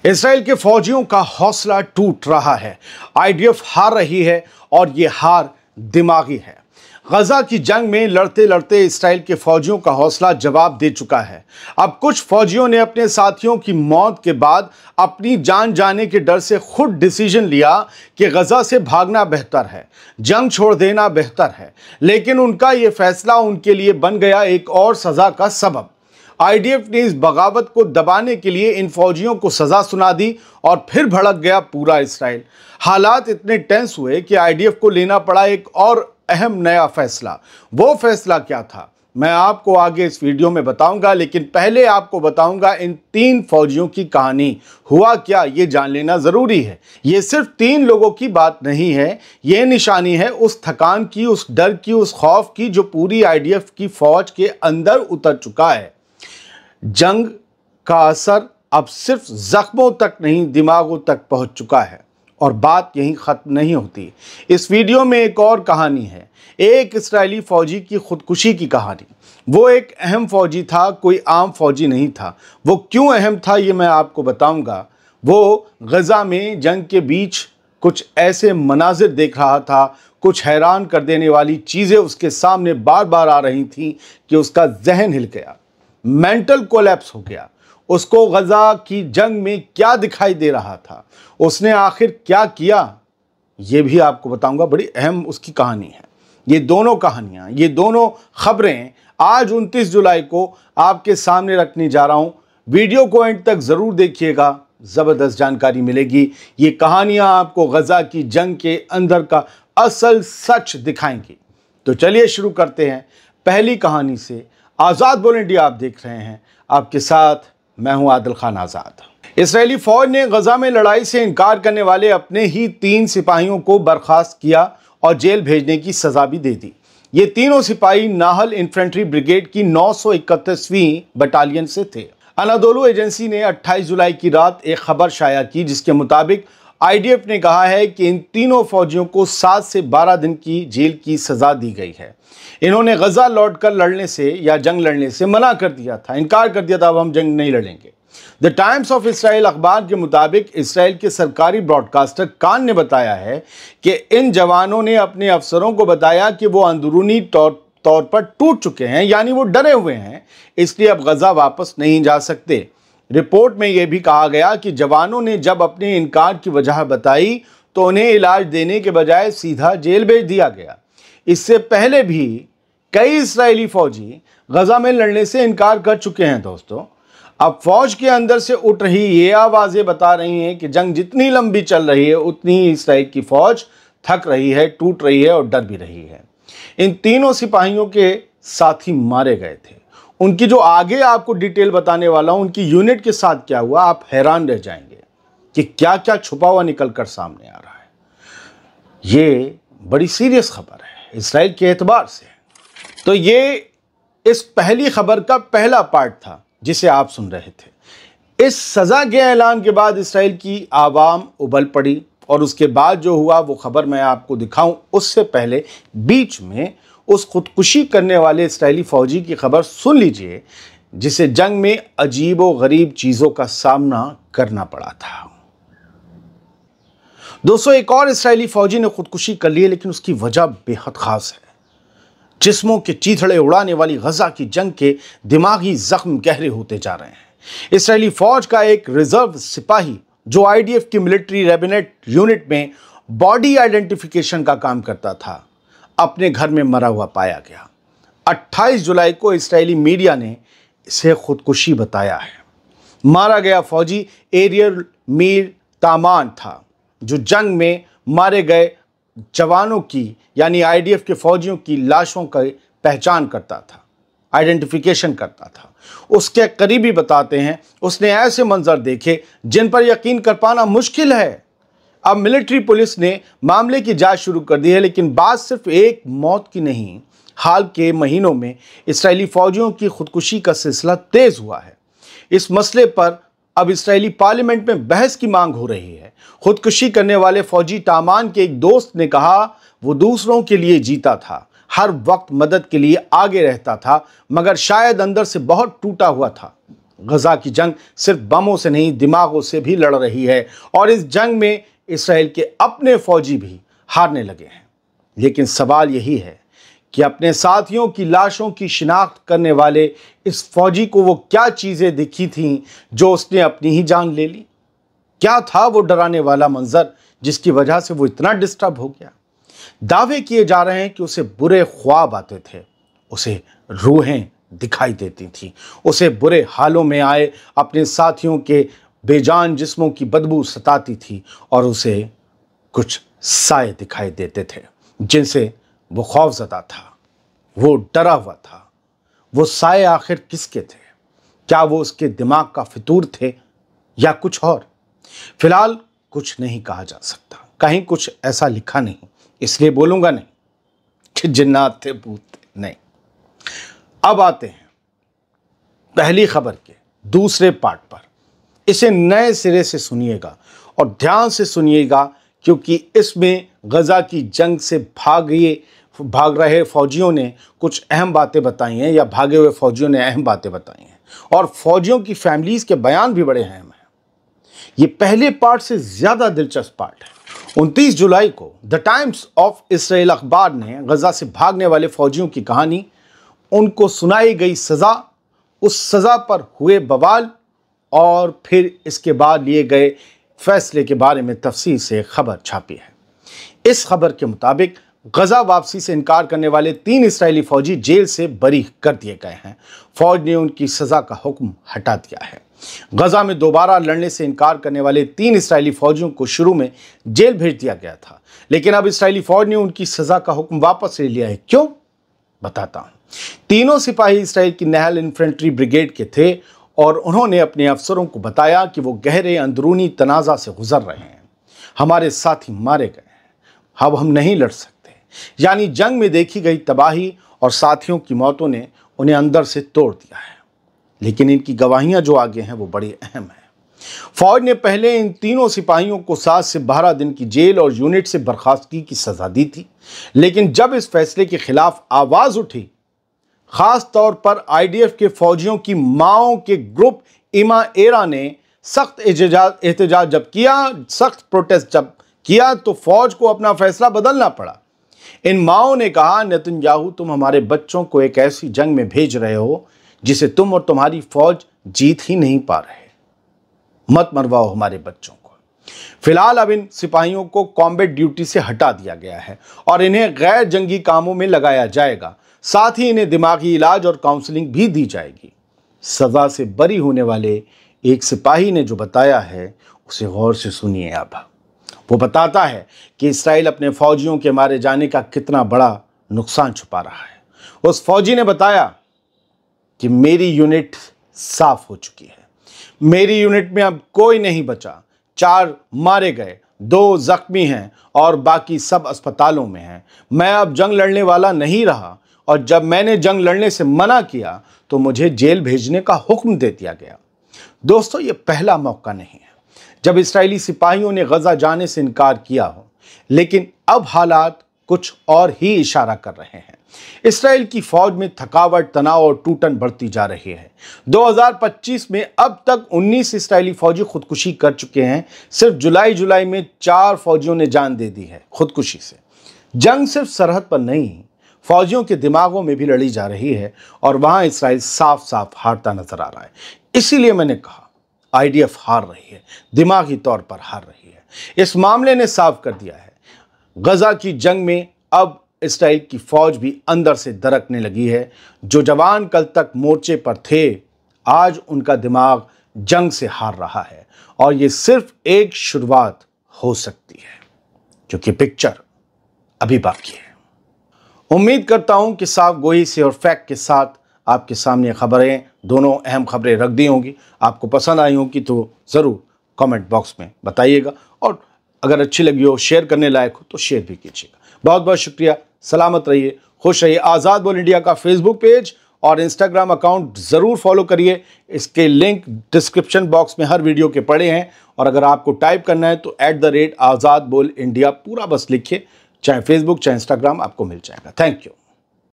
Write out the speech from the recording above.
Israel के फौजियों का हौसला टूट रहा है। आईडीएफ हार रही है और ये हार दिमागी है। गजा की जंग में लड़ते लड़ते इसराइल के फौजियों का हौसला जवाब दे चुका है। अब कुछ फौजियों ने अपने साथियों की मौत के बाद अपनी जान जाने के डर से खुद डिसीजन लिया कि गजा से भागना बेहतर है, जंग छोड़ देना बेहतर है। लेकिन उनका ये फैसला उनके लिए बन गया एक और सजा का सबब। आईडीएफ ने इस बगावत को दबाने के लिए इन फौजियों को सजा सुना दी और फिर भड़क गया पूरा इसराइल। हालात इतने टेंस हुए कि आईडीएफ को लेना पड़ा एक और अहम नया फैसला। वो फैसला क्या था, मैं आपको आगे इस वीडियो में बताऊंगा, लेकिन पहले आपको बताऊंगा इन 3 फौजियों की कहानी। हुआ क्या ये जान लेना जरूरी है। ये सिर्फ 3 लोगों की बात नहीं है, ये निशानी है उस थकान की, उस डर की, उस खौफ की जो पूरी आईडीएफ की फौज के अंदर उतर चुका है। जंग का असर अब सिर्फ जख्मों तक नहीं, दिमागों तक पहुंच चुका है। और बात यहीं खत्म नहीं होती। इस वीडियो में एक और कहानी है, एक इस्राएली फौजी की खुदकुशी की कहानी। वो एक अहम फौजी था, कोई आम फौजी नहीं था। वो क्यों अहम था ये मैं आपको बताऊंगा। वो गजा में जंग के बीच कुछ ऐसे मनाजिर देख रहा था, कुछ हैरान कर देने वाली चीज़ें उसके सामने बार बार आ रही थीं कि उसका जहन हिल गया, मेंटल कोलैप्स हो गया। उसको गजा की जंग में क्या दिखाई दे रहा था, उसने आखिर क्या किया, ये भी आपको बताऊंगा। बड़ी अहम उसकी कहानी है। ये दोनों कहानियां, ये दोनों खबरें आज 29 जुलाई को आपके सामने रखने जा रहा हूं। वीडियो को एंड तक जरूर देखिएगा, जबरदस्त जानकारी मिलेगी। ये कहानियां आपको गजा की जंग के अंदर का असल सच दिखाएंगी। तो चलिए शुरू करते हैं पहली कहानी से। आज़ाद बोल इंडिया आप देख रहे हैं, आपके साथ मैं हूं आदिल खान आज़ाद। इस्राएली फौज ने गजा में लड़ाई से इनकार करने वाले अपने ही 3 सिपाहियों को बर्खास्त किया और जेल भेजने की सजा भी दे दी। ये तीनों सिपाही नाहल इन्फेंट्री ब्रिगेड की 931वीं बटालियन से थे। अनादोलू एजेंसी ने 28 जुलाई की रात एक खबर शाया की जिसके मुताबिक आईडीएफ ने कहा है कि इन तीनों फौजियों को 7 से 12 दिन की जेल की सजा दी गई है। इन्होंने गजा लौटकर लड़ने से या जंग लड़ने से मना कर दिया था, इनकार कर दिया था, अब हम जंग नहीं लड़ेंगे। द टाइम्स ऑफ इसराइल अखबार के मुताबिक इसराइल के सरकारी ब्रॉडकास्टर कान ने बताया है कि इन जवानों ने अपने अफसरों को बताया कि वो अंदरूनी तौर पर टूट चुके हैं, यानी वो डरे हुए हैं, इसलिए अब गजा वापस नहीं जा सकते। रिपोर्ट में यह भी कहा गया कि जवानों ने जब अपने इनकार की वजह बताई तो उन्हें इलाज देने के बजाय सीधा जेल भेज दिया गया। इससे पहले भी कई इस्राएली फौजी गजा में लड़ने से इनकार कर चुके हैं। दोस्तों, अब फौज के अंदर से उठ रही ये आवाज़ें बता रही हैं कि जंग जितनी लंबी चल रही है उतनी ही इसराइल की फौज थक रही है, टूट रही है और डर भी रही है। इन तीनों सिपाहियों के साथी मारे गए थे। उनकी जो आगे आपको डिटेल बताने वाला हूं, उनकी यूनिट के साथ क्या हुआ, आप हैरान रह जाएंगे कि क्या क्या छुपा हुआ निकल कर सामने आ रहा है। ये बड़ी सीरियस खबर है इसराइल के एतबार से। तो ये इस पहली खबर का पहला पार्ट था जिसे आप सुन रहे थे। इस सजा के ऐलान के बाद इसराइल की आवाम उबल पड़ी और उसके बाद जो हुआ वो खबर मैं आपको दिखाऊं उससे पहले बीच में उस खुदकुशी करने वाले इस्राएली फौजी की खबर सुन लीजिए जिसे जंग में अजीब व गरीब चीज़ों का सामना करना पड़ा था। दोस्तों, एक और इस्राएली फौजी ने खुदकुशी कर ली, लेकिन उसकी वजह बेहद खास है। जिस्मों के चीथड़े उड़ाने वाली गजा की जंग के दिमागी जख्म गहरे होते जा रहे हैं। इस्राएली फौज का एक रिजर्व सिपाही जो आईडीएफ की मिलिट्री रेबिनेट यूनिट में बॉडी आइडेंटिफिकेशन का काम करता था, अपने घर में मरा हुआ पाया गया। 28 जुलाई को इस्राएली मीडिया ने इसे खुदकुशी बताया है। मारा गया फौजी एरियल मीर तामान था, जो जंग में मारे गए जवानों की यानी आईडीएफ के फौजियों की लाशों की पहचान करता था, आइडेंटिफिकेशन करता था। उसके करीबी बताते हैं उसने ऐसे मंजर देखे जिन पर यकीन कर पाना मुश्किल है। अब मिलिट्री पुलिस ने मामले की जांच शुरू कर दी है, लेकिन बात सिर्फ एक मौत की नहीं। हाल के महीनों में इस्राएली फौजियों की खुदकुशी का सिलसिला तेज हुआ है। इस मसले पर अब इस्राएली पार्लियामेंट में बहस की मांग हो रही है। खुदकुशी करने वाले फौजी तामान के एक दोस्त ने कहा वो दूसरों के लिए जीता था, हर वक्त मदद के लिए आगे रहता था, मगर शायद अंदर से बहुत टूटा हुआ था। गजा की जंग सिर्फ बमों से नहीं, दिमागों से भी लड़ रही है और इस जंग में इसराइल के अपने फौजी भी हारने लगे हैं। लेकिन सवाल यही है कि अपने साथियों की लाशों की शिनाख्त करने वाले इस फौजी को वो क्या चीजें दिखी थीं जो उसने अपनी ही जान ले ली? क्या था वो डराने वाला मंजर जिसकी वजह से वो इतना डिस्टर्ब हो गया? दावे किए जा रहे हैं कि उसे बुरे ख्वाब आते थे, उसे रूहें दिखाई देती थी, उसे बुरे हालों में आए अपने साथियों के बेजान जिस्मों की बदबू सताती थी और उसे कुछ साए दिखाई देते थे जिनसे वो खौफजदा था, वो डरा हुआ था। वो साए आखिर किसके थे? क्या वो उसके दिमाग का फितूर थे या कुछ और? फिलहाल कुछ नहीं कहा जा सकता, कहीं कुछ ऐसा लिखा नहीं, इसलिए बोलूंगा नहीं कि जिन्नात थे, भूत थे, नहीं। अब आते हैं पहली खबर के दूसरे पार्ट पर। इसे नए सिरे से सुनिएगा और ध्यान से सुनिएगा, क्योंकि इसमें गजा की जंग से भाग रहे फौजियों ने कुछ अहम बातें बताई हैं, या भागे हुए फौजियों ने अहम बातें बताई हैं, और फौजियों की फैमिलीज के बयान भी बड़े अहम हैं। ये पहले पार्ट से ज्यादा दिलचस्प पार्ट है। 29 जुलाई को द टाइम्स ऑफ इसराइल अखबार ने गजा से भागने वाले फौजियों की कहानी, उनको सुनाई गई सजा, उस सजा पर हुए बवाल और फिर इसके बाद लिए गए फैसले के बारे में तफसील से खबर छापी है। इस खबर के मुताबिक गजा वापसी से इनकार करने वाले 3 इस्राएली फौजी जेल से बरी कर दिए गए हैं। फौज ने उनकी सजा का हुक्म हटा दिया है। गजा में दोबारा लड़ने से इनकार करने वाले 3 इस्राएली फौजियों को शुरू में जेल भेज दिया गया था, लेकिन अब इस्राएली फौज ने उनकी सजा का हुक्म वापस ले लिया है। क्यों? बताता हूं। तीनों सिपाही इसराइल की नहल इन्फेंट्री ब्रिगेड के थे और उन्होंने अपने अफसरों को बताया कि वो गहरे अंदरूनी तनाज़ा से गुजर रहे हैं। हमारे साथी मारे गए हैं, अब हम नहीं लड़ सकते। यानी जंग में देखी गई तबाही और साथियों की मौतों ने उन्हें अंदर से तोड़ दिया है। लेकिन इनकी गवाहियां जो आगे हैं वो बड़ी अहम है। फौज ने पहले इन तीनों सिपाहियों को 7 से 12 दिन की जेल और यूनिट से बर्खास्तगी की सजा दी थी, लेकिन जब इस फैसले के खिलाफ आवाज उठी, खास तौर पर आईडीएफ के फौजियों की माओ के ग्रुप इमा एरा ने सख्त एहतजाज जब किया, सख्त प्रोटेस्ट जब किया, तो फौज को अपना फैसला बदलना पड़ा। इन माओ ने कहा, नेतन्याहू, तुम हमारे बच्चों को एक ऐसी जंग में भेज रहे हो जिसे तुम और तुम्हारी फौज जीत ही नहीं पा रहे, मत मरवाओ हमारे बच्चों को। फिलहाल अब इन सिपाहियों को कॉम्बैट ड्यूटी से हटा दिया गया है और इन्हें गैर जंगी कामों में लगाया जाएगा। साथ ही इन्हें दिमागी इलाज और काउंसलिंग भी दी जाएगी। सजा से बरी होने वाले एक सिपाही ने जो बताया है उसे गौर से सुनिए। अब वो बताता है कि इसराइल अपने फौजियों के मारे जाने का कितना बड़ा नुकसान छुपा रहा है। उस फौजी ने बताया कि मेरी यूनिट साफ हो चुकी है, मेरी यूनिट में अब कोई नहीं बचा, 4 मारे गए, 2 जख्मी हैं और बाकी सब अस्पतालों में हैं। मैं अब जंग लड़ने वाला नहीं रहा और जब मैंने जंग लड़ने से मना किया तो मुझे जेल भेजने का हुक्म दे दिया गया। दोस्तों, ये पहला मौका नहीं है जब इस्राएली सिपाहियों ने गजा जाने से इनकार किया हो, लेकिन अब हालात कुछ और ही इशारा कर रहे हैं। इसराइल की फौज में थकावट, तनाव और टूटन बढ़ती जा रही है। 2025 में अब तक 19 इस्राएली फौजी खुदकुशी कर चुके हैं। सिर्फ जुलाई में 4 फौजियों ने जान दे दी है खुदकुशी से। जंग सिर्फ सरहद पर नहीं, फौजियों के दिमागों में भी लड़ी जा रही है और वहां इसराइल साफ साफ हारता नजर आ रहा है। इसीलिए मैंने कहा आईडीएफ हार रही है, दिमागी तौर पर हार रही है। इस मामले ने साफ कर दिया है, गजा की जंग में अब इसराइल की फौज भी अंदर से दरकने लगी है। जो जवान कल तक मोर्चे पर थे, आज उनका दिमाग जंग से हार रहा है और ये सिर्फ एक शुरुआत हो सकती है, क्योंकि पिक्चर अभी बाकी है। उम्मीद करता हूं कि साफ गोई से और फैक्ट के साथ आपके सामने खबरें, दोनों अहम खबरें रख दी होंगी। आपको पसंद आई होंगी तो ज़रूर कमेंट बॉक्स में बताइएगा और अगर अच्छी लगी हो, शेयर करने लायक हो तो शेयर भी कीजिएगा। बहुत बहुत शुक्रिया। सलामत रहिए, खुश रहिए। आज़ाद बोल इंडिया का फेसबुक पेज और इंस्टाग्राम अकाउंट ज़रूर फॉलो करिए। इसके लिंक डिस्क्रिप्शन बॉक्स में हर वीडियो के पड़े हैं और अगर आपको टाइप करना है तो @आज़ाद बोल इंडिया पूरा बस लिखिए, चाहे फेसबुक चाहे इंस्टाग्राम, आपको मिल जाएगा। Thank you.